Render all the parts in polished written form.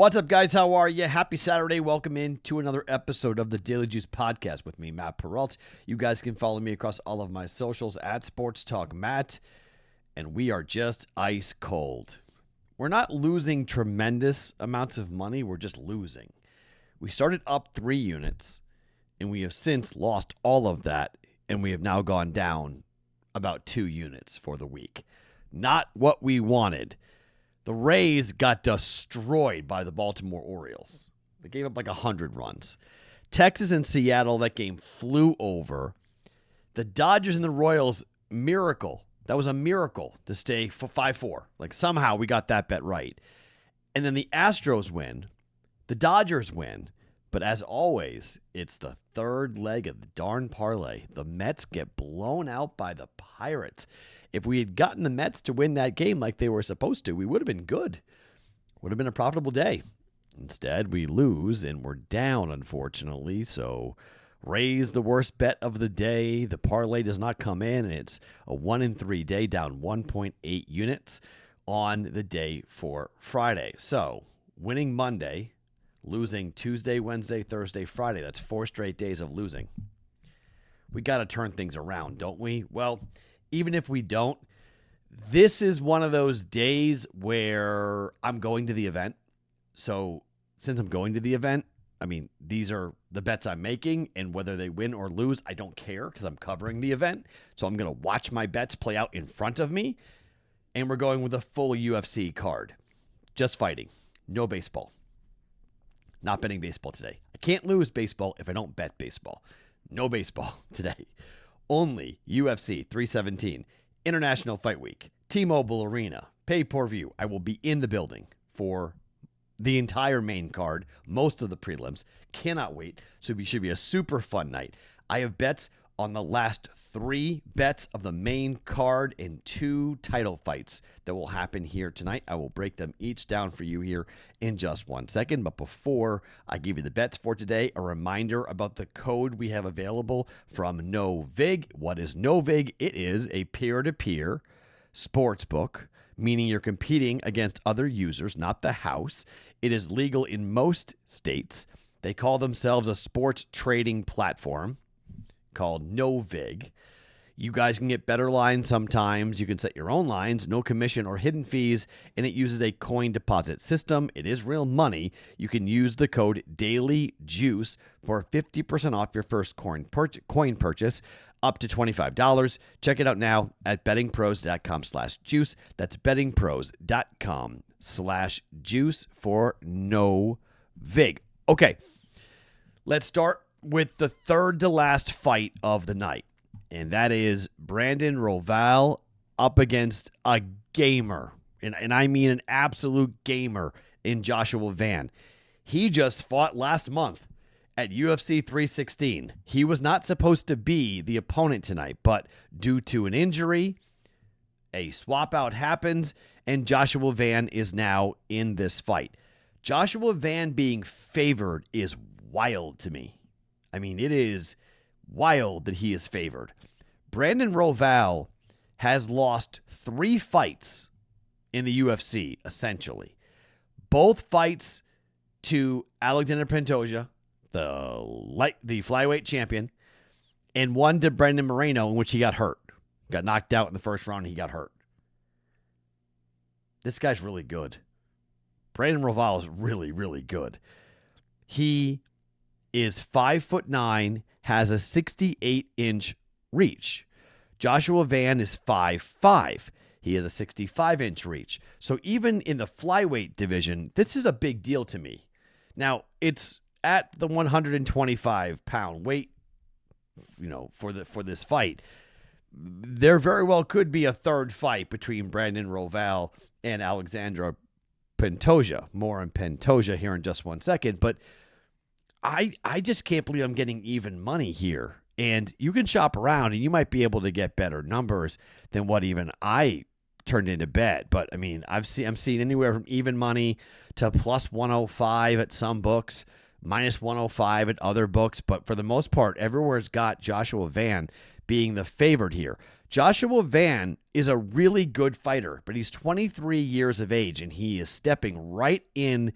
What's up, guys? How are you? Happy Saturday. Welcome in to another episode of the Daily Juice Podcast with me, Matt Perrault. You guys can follow me across all of my socials at Sports Talk Matt, and we are just ice cold. We're not losing tremendous amounts of money. We're just losing. We started up 3 units, and we have since lost all of that, and we have now gone down about 2 units for the week. Not what we wanted. The Rays got destroyed by the Baltimore Orioles. They gave up like 100 runs. Texas and Seattle, that game flew over. The Dodgers and the Royals, miracle. That was a miracle to stay 5-4. Like somehow we got that bet right. And then the Astros win. The Dodgers win. But as always, it's the third leg of the darn parlay. The Mets get blown out by the Pirates. If we had gotten the Mets to win that game like they were supposed to, we would have been good. Would have been a profitable day. Instead, we lose, and we're down, unfortunately. So, Rays the worst bet of the day. The parlay does not come in, and it's a 1-3 day, down 1.8 units on the day for Friday. So, winning Monday, losing Tuesday, Wednesday, Thursday, Friday. That's 4 straight days of losing. We got to turn things around, don't we? Well, even if we don't, this is one of those days where I'm going to the event. So since I'm going to the event, I mean, these are the bets I'm making, and whether they win or lose, I don't care because I'm covering the event. So I'm going to watch my bets play out in front of me, and we're going with a full UFC card. Just fighting. No baseball. Not betting baseball today. I can't lose baseball if I don't bet baseball. No baseball today. Only UFC 317, International Fight Week, T-Mobile Arena, pay-per-view. I will be in the building for the entire main card, most of the prelims. Cannot wait. So it should be a super fun night. I have bets on the last 3 bets of the main card and 2 title fights that will happen here tonight. I will break them each down for you here in just 1 second. But before I give you the bets for today, a reminder about the code we have available from Novig. What is Novig? It is a peer-to-peer sportsbook, meaning you're competing against other users, not the house. It is legal in most states. They call themselves a sports trading platform called Novig. You guys can get better lines sometimes. You can set your own lines, no commission or hidden fees, and it uses a coin deposit system. It is real money. You can use the code DAILYJUICE for 50% off your first coin purchase up to $25. Check it out now at bettingpros.com/juice. That's bettingpros.com/juice for Novig. Okay, let's start with the third to last fight of the night, and that is Brandon Royval up against a gamer, and I mean an absolute gamer in Joshua Van. He just fought last month at UFC 316. He was not supposed to be the opponent tonight, but due to an injury, a swap out happens, and Joshua Van is now in this fight. Joshua Van being favored is wild to me. I mean, it is wild that he is favored. Brandon Royval has lost 3 fights in the UFC, essentially. Both fights to Alexander Pantoja, the flyweight champion, and one to Brandon Moreno, in which he got hurt. Got knocked out in the first round, and he got hurt. This guy's really good. Brandon Royval is really, really good. He is 5'9", has a 68-inch reach. Joshua Van is 5'5". He has a 65-inch reach. So even in the flyweight division, this is a big deal to me. Now, it's at the 125-pound weight, for this fight. There very well could be a third fight between Brandon Royval and Alexandra Pantoja. More on Pantoja here in just 1 second, but I just can't believe I'm getting even money here. And you can shop around, and you might be able to get better numbers than what even I turned into bet. But, I mean, I'm seeing anywhere from even money to plus 105 at some books, minus 105 at other books. But for the most part, everywhere's got Joshua Van being the favorite here. Joshua Van is a really good fighter, but he's 23 years of age, and he is stepping right in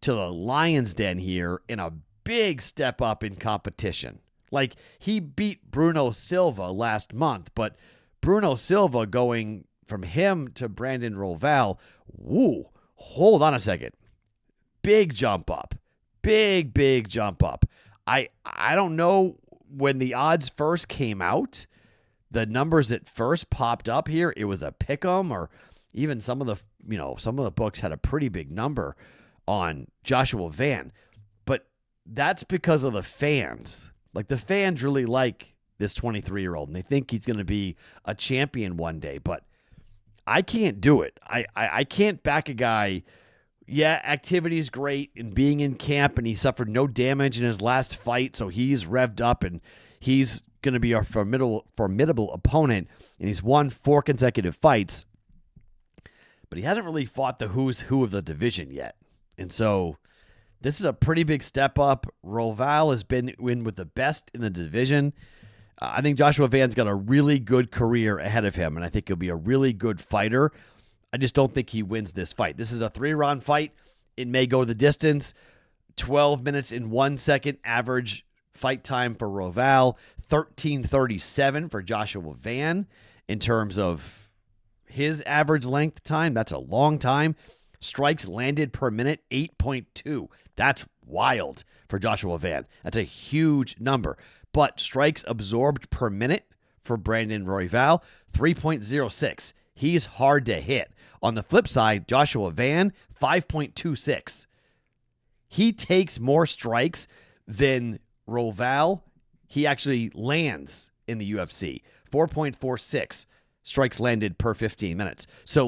to the Lion's Den here in a big step up in competition. Like, he beat Bruno Silva last month, but Bruno Silva going from him to Brandon Royval, woo, hold on a second. Big jump up. Big jump up. I don't know, when the odds first came out, the numbers that first popped up here, it was a pick'em, or even some of the books had a pretty big number on Joshua Van. But that's because of the fans. Like, the fans really like this 23-year-old, and they think he's going to be a champion one day. But I can't do it. I can't back a guy. Yeah, activity is great, and being in camp, and he suffered no damage in his last fight, so he's revved up, and he's going to be a formidable opponent, and he's won 4 consecutive fights. But he hasn't really fought the who's who of the division yet. And so this is a pretty big step up. Royval has been in with the best in the division. I think Joshua Van's got a really good career ahead of him, and I think he'll be a really good fighter. I just don't think he wins this fight. This is a 3-round fight. It may go the distance. 12 minutes and 1 second average fight time for Royval. 13:37 for Joshua Van in terms of his average length time. That's a long time. Strikes landed per minute, 8.2. That's wild for Joshua Van. That's a huge number. But strikes absorbed per minute for Brandon Royval, 3.06. He's hard to hit. On the flip side, Joshua Van, 5.26. He takes more strikes than Royval. He actually lands in the UFC. 4.46 strikes landed per 15 minutes. So,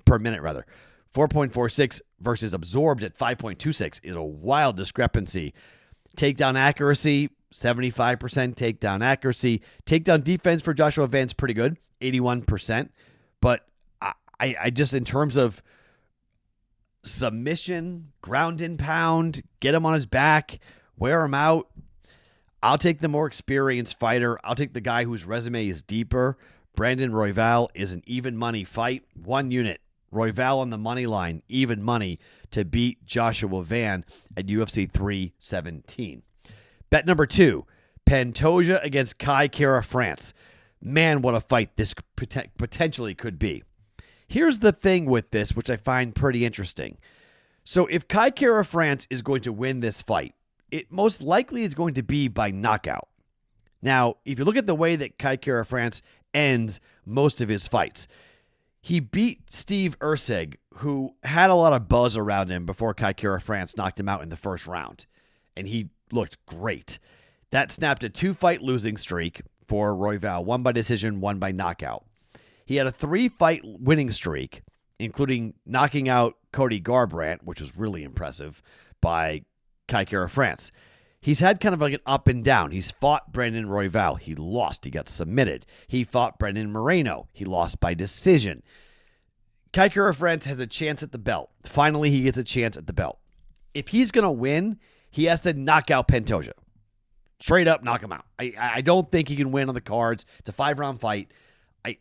per minute, rather. 4.46 versus absorbed at 5.26 is a wild discrepancy. Takedown accuracy, 75% takedown accuracy. Takedown defense for Joshua Van's pretty good, 81%. But I just, in terms of submission, ground and pound, get him on his back, wear him out, I'll take the more experienced fighter. I'll take the guy whose resume is deeper. Brandon Royval is an even money fight. 1 unit. Royval on the money line, even money to beat Joshua Van at UFC 317. Bet number 2, Pantoja against Kai Kara France. Man, what a fight this potentially could be. Here's the thing with this, which I find pretty interesting. So if Kai Kara France is going to win this fight, it most likely is going to be by knockout. Now, if you look at the way that Kai Kara France ends most of his fights, he beat Steve Erceg, who had a lot of buzz around him before Kai Kara France knocked him out in the first round. And he looked great. That snapped a 2-fight losing streak for Royval, 1 by decision, 1 by knockout. He had a 3-fight winning streak, including knocking out Cody Garbrandt, which was really impressive, by Kai Kara France. He's had kind of like an up and down. He's fought Brandon Royval. He lost. He got submitted. He fought Brendan Moreno. He lost by decision. Kai Kara France has a chance at the belt. Finally, he gets a chance at the belt. If he's going to win, he has to knock out Pantoja. Straight up knock him out. I don't think he can win on the cards. It's a 5-round fight.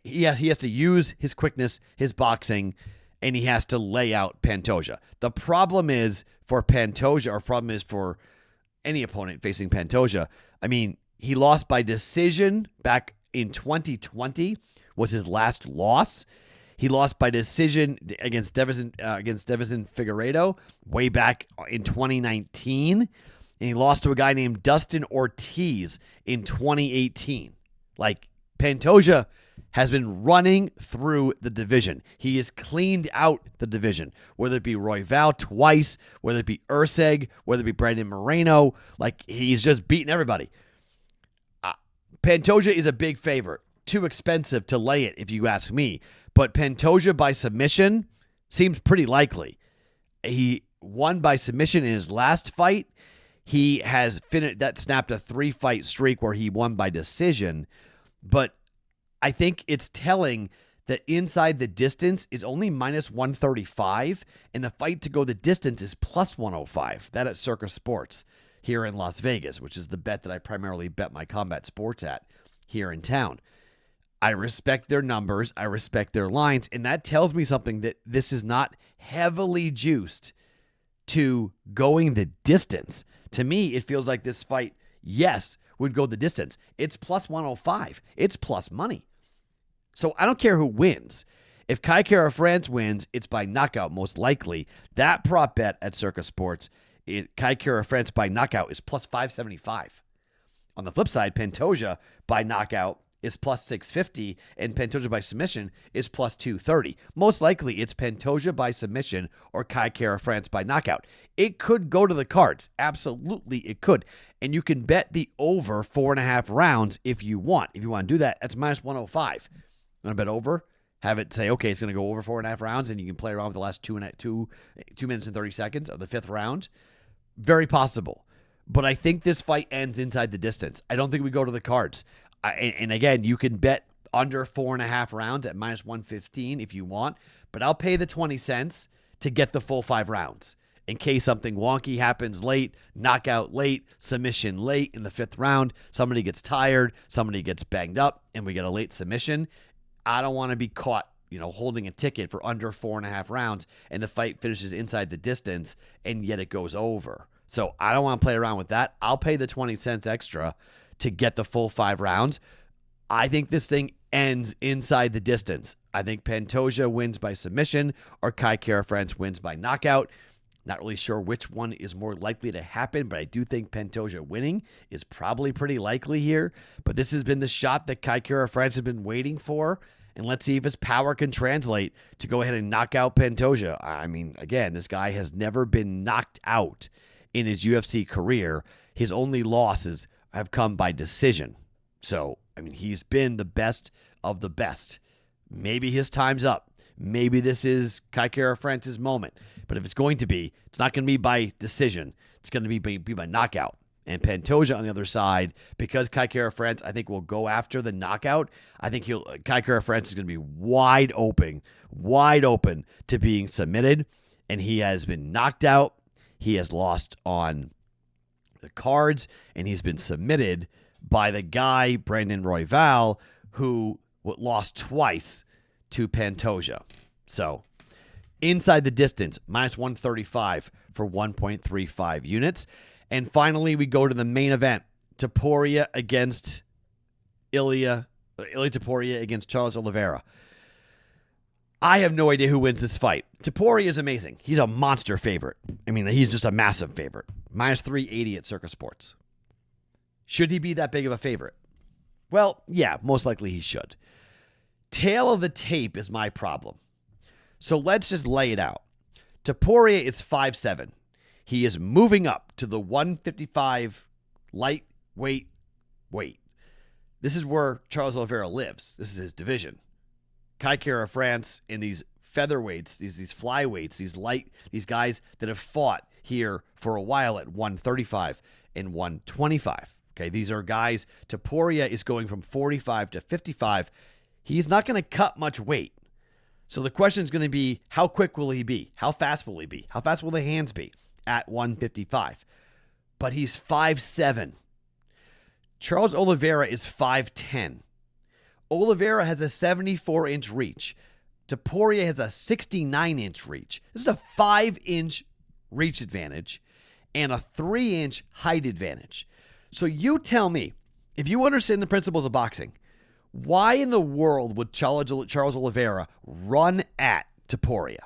He has to use his quickness, his boxing, and he has to lay out Pantoja. The problem is for Pantoja, or problem is for any opponent facing Pantoja, I mean, he lost by decision back in 2020 was his last loss. He lost by decision against Devison Figueiredo way back in 2019. And he lost to a guy named Dustin Ortiz in 2018. Like, Pantoja has been running through the division. He has cleaned out the division, whether it be Royval twice, whether it be Erceg, whether it be Brandon Moreno. Like, he's just beaten everybody. Pantoja is a big favorite. Too expensive to lay it, if you ask me. But Pantoja by submission seems pretty likely. He won by submission in his last fight. He has snapped a 3-fight streak where he won by decision. But I think it's telling that inside the distance is only minus 135, and the fight to go the distance is plus 105. That at Circa Sports here in Las Vegas, which is the bet that I primarily bet my combat sports at here in town. I respect their numbers. I respect their lines, and that tells me something, that this is not heavily juiced to going the distance. To me, it feels like this fight, yes, would go the distance. It's plus 105. It's plus money. So I don't care who wins. If Kai Kara France wins, it's by knockout most likely. That prop bet at Circa Sports, Kai Kara France by knockout is plus 575. On the flip side, Pantoja by knockout is plus 650, and Pantoja by submission is plus 230. Most likely, it's Pantoja by submission or Kai Kara France by knockout. It could go to the cards. Absolutely, it could. And you can bet the over 2.5 rounds if you want. If you want to do that, that's minus 105. You want to bet over? Have it say, okay, it's going to go over 4.5 rounds, and you can play around with the last 2 minutes and 30 seconds of the 5th round. Very possible. But I think this fight ends inside the distance. I don't think we go to the cards. And again, you can bet under 4.5 rounds at minus 115 if you want, but I'll pay the 20 cents to get the full 5 rounds in case something wonky happens late, knockout late, submission late in the 5th round, somebody gets tired, somebody gets banged up, and we get a late submission. I don't want to be caught, holding a ticket for under 4.5 rounds and the fight finishes inside the distance and yet it goes over. So I don't want to play around with that. I'll pay the 20 cents extra to get the full 5 rounds. I think this thing ends inside the distance. I think Pantoja wins by submission or Kai Kara France wins by knockout. Not really sure which one is more likely to happen, but I do think Pantoja winning is probably pretty likely here. But this has been the shot that Kai Kara France has been waiting for. And let's see if his power can translate to go ahead and knock out Pantoja. I mean, again, this guy has never been knocked out in his UFC career. His only losses have come by decision. So, I mean, he's been the best of the best. Maybe his time's up. Maybe this is Kai Kara France's moment. But if it's going to be, it's not going to be by decision. It's going to be by knockout. And Pantoja on the other side, because Kai Kara France, I think, will go after the knockout. I think Kai Kara France is going to be wide open to being submitted. And he has been knocked out. He has lost on the cards, and he's been submitted by the guy, Brandon Royval, who lost twice to Pantoja. So, inside the distance, minus 135 for 1.35 units. And finally, we go to the main event, Topuria against Ilia Topuria against Charles Oliveira. I have no idea who wins this fight. Topuria is amazing. He's a monster favorite. I mean, he's just a massive favorite. Minus 380 at Circa Sports. Should he be that big of a favorite? Well, yeah, most likely he should. Tail of the tape is my problem. So let's just lay it out. Topuria is 5'7". He is moving up to the 155 lightweight weight. This is where Charles Oliveira lives. This is his division. Kai Kara France in these featherweights, these flyweights, these guys that have fought here for a while at 135 and 125. Okay, these are guys. Topuria is going from 45 to 55. He's not going to cut much weight. So the question is going to be, how quick will he be? How fast will he be? How fast will the hands be at 155? But he's 5'7". Charles Oliveira is 5'10". Oliveira has a 74-inch reach. Topuria has a 69-inch reach. This is a 5-inch reach advantage and a 3-inch height advantage. So you tell me, if you understand the principles of boxing, why in the world would Charles Oliveira run at Topuria?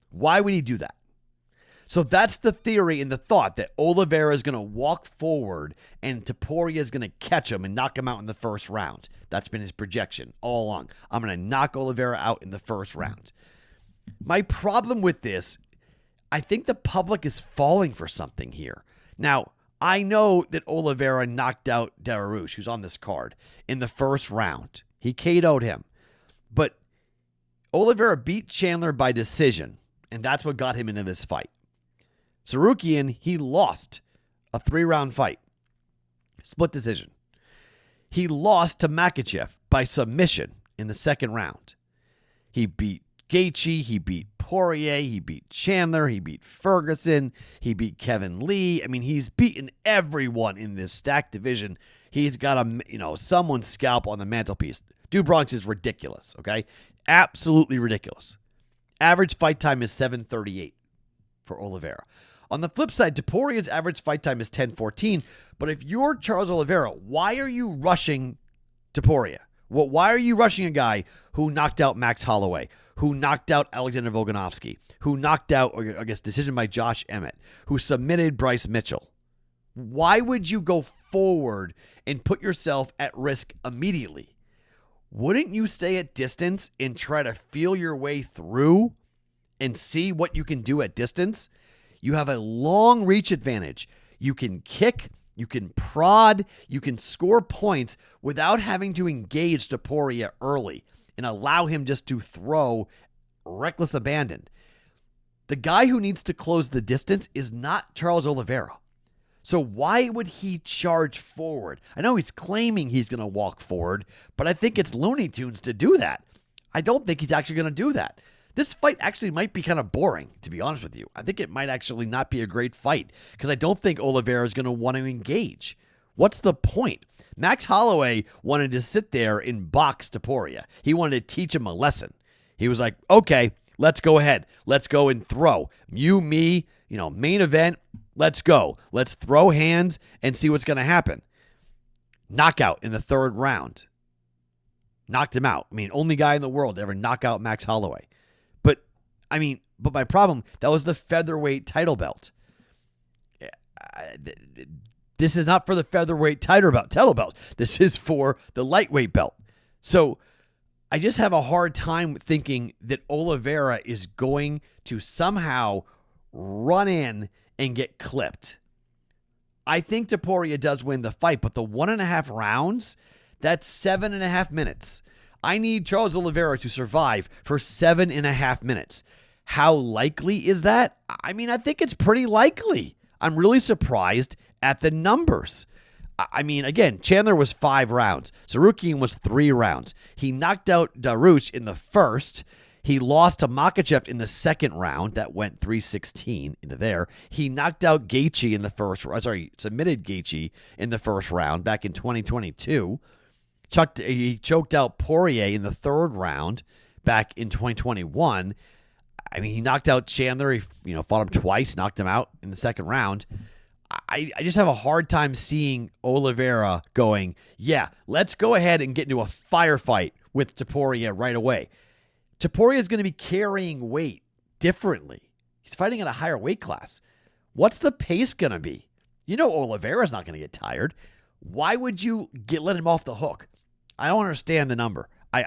Why would he do that? So that's the theory and the thought that Oliveira is going to walk forward and Topuria is going to catch him and knock him out in the first round. That's been his projection all along. I'm going to knock Oliveira out in the first round. My problem with this, I think the public is falling for something here. Now, I know that Oliveira knocked out Dariush, who's on this card, in the first round. He KO'd him. But Oliveira beat Chandler by decision, and that's what got him into this fight. Sarukian, he lost a 3-round fight. Split decision. He lost to Makhachev by submission in the second round. He beat Gaethje, he beat Poirier, he beat Chandler, he beat Ferguson, he beat Kevin Lee. I mean, he's beaten everyone in this stacked division. He's got someone's scalp on the mantelpiece. Dude Bronx is ridiculous, okay? Absolutely ridiculous. Average fight time is 7:38. for Oliveira. On the flip side, Topuria's average fight time is 10:14. But if you're Charles Oliveira, why are you rushing Topuria? Well, why are you rushing a guy who knocked out Max Holloway, who knocked out Alexander Volkanovski, who knocked out, or I guess decision by Josh Emmett, who submitted Bryce Mitchell? Why would you go forward and put yourself at risk immediately? Wouldn't you stay at distance and try to feel your way through and see what you can do at distance? You have a long reach advantage. You can kick, you can prod, you can score points without having to engage Topuria early and allow him just to throw reckless abandon. The guy who needs to close the distance is not Charles Oliveira. So why would he charge forward? I know he's claiming he's going to walk forward, but I think it's Looney Tunes to do that. I don't think he's actually going to do that. This fight actually might be kind of boring, to be honest with you. I think it might actually not be a great fight because I don't think Oliveira is going to want to engage. What's the point? Max Holloway wanted to sit there and box Topuria. He wanted to teach him a lesson. He was like, okay, let's go ahead. Let's go and throw. You, me, main event. Let's go. Let's throw hands and see what's going to happen. Knockout in the third round. Knocked him out. Only guy in the world to ever knock out Max Holloway. But my problem, that was the featherweight title belt. This is not for the featherweight title belt. This is for the lightweight belt. So I just have a hard time thinking that Oliveira is going to somehow run in and get clipped. I think Topuria does win the fight, but the 1.5 rounds, that's 7.5 minutes. I need Charles Oliveira to survive for 7.5 minutes. How likely is that? I think it's pretty likely. I'm really surprised at the numbers. Again, Chandler was 5 rounds. Sarukian was 3 rounds. He knocked out Darush in the first. He lost to Makhachev in the second round. That went 3-16 into there. He knocked out Gaethje in the submitted Gaethje in the first round back in 2022. He choked out Poirier in the third round back in 2021. He knocked out Chandler. He, fought him twice, knocked him out in the second round. I just have a hard time seeing Oliveira going, yeah, let's go ahead and get into a firefight with Topuria right away. Topuria is going to be carrying weight differently. He's fighting at a higher weight class. What's the pace going to be? Oliveira's not going to get tired. Why would you let him off the hook? I don't understand the number. I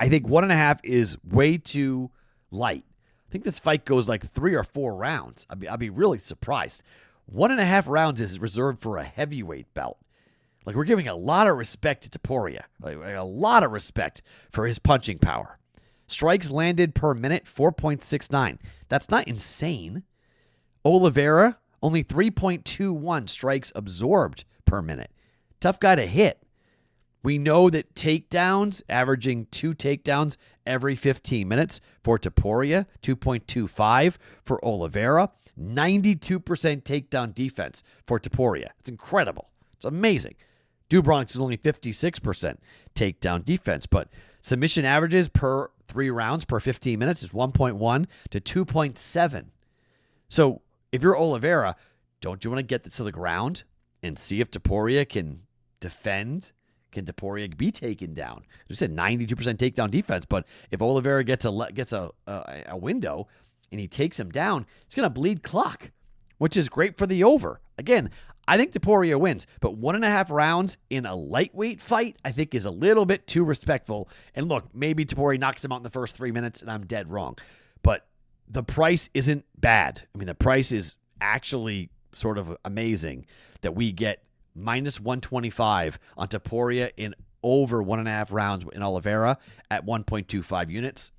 think 1.5 is way too light. I think this fight goes like 3 or 4 rounds. I'd be really surprised. 1.5 rounds is reserved for a heavyweight bout. Like, we're giving a lot of respect to Topuria. Like a lot of respect for his punching power. Strikes landed per minute, 4.69. That's not insane. Oliveira, only 3.21 strikes absorbed per minute. Tough guy to hit. We know that takedowns, averaging 2 takedowns every 15 minutes for Topuria, 2.25 for Oliveira, 92% takedown defense for Topuria. It's incredible. It's amazing. Dubronx is only 56% takedown defense, but submission averages per 3 rounds per 15 minutes is 1.1 to 2.7. So if you're Oliveira, don't you want to get to the ground and see if Topuria can defend? Can Topuria be taken down? You said 92% takedown defense, but if Oliveira gets a window and he takes him down, it's going to bleed clock, which is great for the over. Again, I think Topuria wins, but 1.5 rounds in a lightweight fight, I think, is a little bit too respectful. And look, maybe Topuria knocks him out in the first 3 minutes, and I'm dead wrong. But the price isn't bad. The price is actually sort of amazing that we get minus 125 on Topuria in over 1.5 rounds in Oliveira at 1.25 units.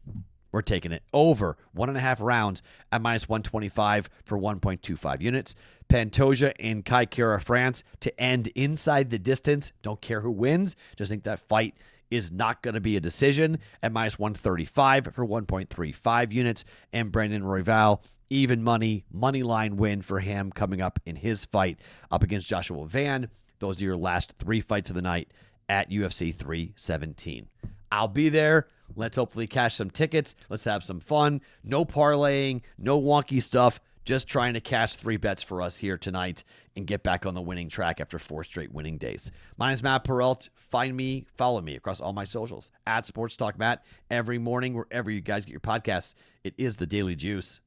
We're taking it over 1.5 rounds at minus 125 for 1.25 units. Pantoja and Kai Kara France to end inside the distance. Don't care who wins. Just think that fight is not going to be a decision at minus 135 for 1.35 units. And Brandon Royval, even money line win for him coming up in his fight up against Joshua Van. Those are your last 3 fights of the night at UFC 317. I'll be there. Let's hopefully cash some tickets. Let's have some fun. No parlaying, no wonky stuff. Just trying to cash 3 bets for us here tonight and get back on the winning track after 4 straight winning days. My name is Matt Perrault. Find me, follow me across all my socials at Sports Talk Matt every morning, wherever you guys get your podcasts. It is the Daily Juice.